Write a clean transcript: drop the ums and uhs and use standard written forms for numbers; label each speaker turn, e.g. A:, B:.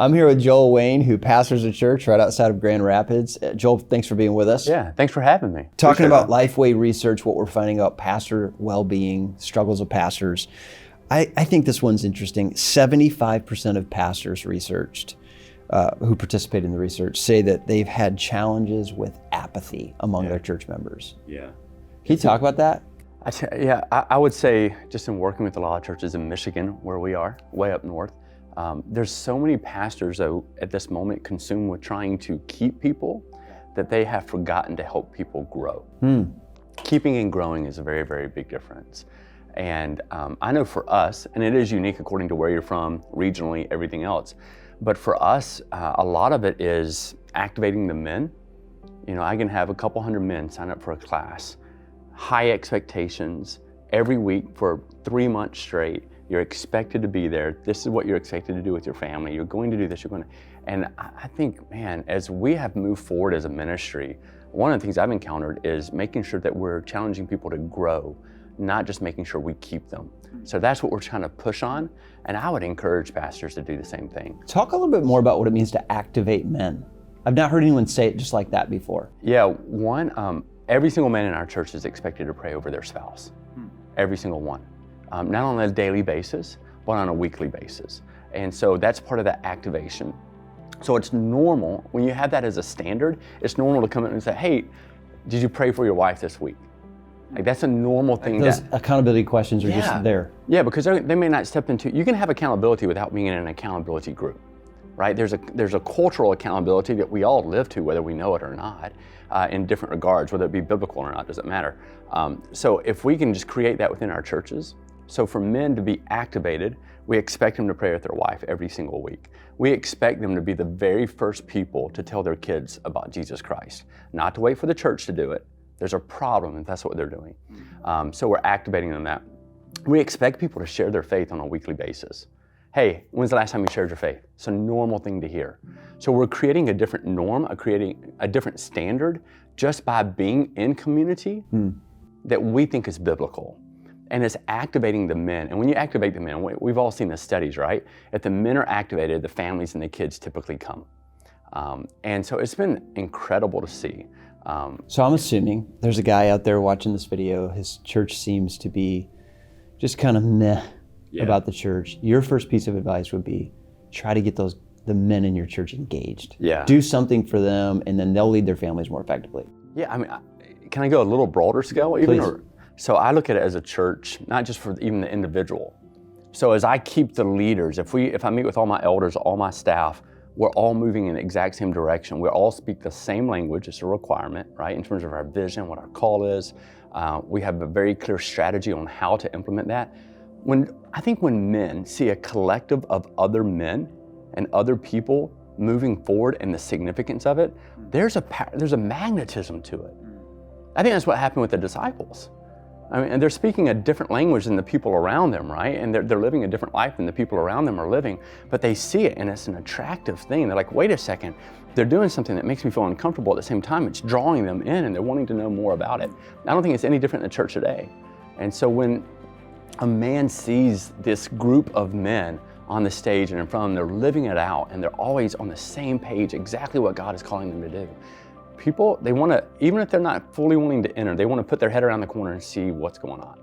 A: I'm here with Joel Wayne, who pastors a church right outside of Grand Rapids. Joel, thanks for being with us.
B: Yeah, thanks for having me.
A: Talking about Lifeway Research, what we're finding out, pastor well-being, struggles of pastors. I think this one's interesting. 75% of pastors researched, who participate in the research, say that they've had challenges with apathy among their church members.
B: Yeah.
A: Can you talk about that?
B: I would say, just in working with a lot of churches in Michigan, where we are, way up north, there's so many pastors, though, at this moment consumed with trying to keep people that they have forgotten to help people grow. Keeping and growing is a very, very big difference. And I know for us, and it is unique according to where you're from, regionally, everything else, but for us, a lot of it is activating the men. You know, I can have a couple hundred men sign up for a class, high expectations, every week for 3 months straight. You're expected to be there. This is what you're expected to do with your family. You're going to do this, and I think, man, as we have moved forward as a ministry, one of the things I've encountered is making sure that we're challenging people to grow, not just making sure we keep them. So that's what we're trying to push on, and I would encourage pastors to do the same thing.
A: Talk a little bit more about what it means to activate men. I've not heard anyone say it just like that before.
B: Yeah, every single man in our church is expected to pray over their spouse. Every single one. Not on a daily basis, but on a weekly basis. And so that's part of that activation. So it's normal, when you have that as a standard, it's normal to come in and say, hey, did you pray for your wife this week? Like, that's a normal thing.
A: Those accountability questions are just there.
B: Yeah, because they may not step into, you can have accountability without being in an accountability group, right? There's a cultural accountability that we all live to, whether we know it or not, in different regards, whether it be biblical or not, doesn't matter. So if we can just create that within our churches, so for men to be activated, we expect them to pray with their wife every single week. We expect them to be the very first people to tell their kids about Jesus Christ, not to wait for the church to do it. There's a problem if that's what they're doing. So we're activating them that. We expect people to share their faith on a weekly basis. Hey, when's the last time you shared your faith? It's a normal thing to hear. So we're creating a different norm, creating a different standard just by being in community that we think is biblical. And it's activating the men. And when you activate the men, we've all seen the studies, right? If the men are activated, the families and the kids typically come. And so it's been incredible to see.
A: So I'm assuming there's a guy out there watching this video, his church seems to be just kind of meh about the church. Your first piece of advice would be try to get the men in your church engaged.
B: Yeah.
A: Do something for them, and then they'll lead their families more effectively.
B: Yeah, I mean, can I go a little broader scale even?
A: Please.
B: So I look at it as a church, not just for even the individual. So as I keep the leaders, if I meet with all my elders, all my staff, we're all moving in the exact same direction. We all speak the same language. It's a requirement, right? In terms of our vision, what our call is. We have a very clear strategy on how to implement that. I think when men see a collective of other men and other people moving forward and the significance of it, there's a magnetism to it. I think that's what happened with the disciples. I mean, and they're speaking a different language than the people around them, right? And they're living a different life than the people around them are living, but they see it and it's an attractive thing. They're like, wait a second, they're doing something that makes me feel uncomfortable. At the same time, it's drawing them in and they're wanting to know more about it. I don't think it's any different in the church today. And so when a man sees this group of men on the stage and in front of them, they're living it out and they're always on the same page, exactly what God is calling them to do. People, they want to, even if they're not fully willing to enter, they want to put their head around the corner and see what's going on.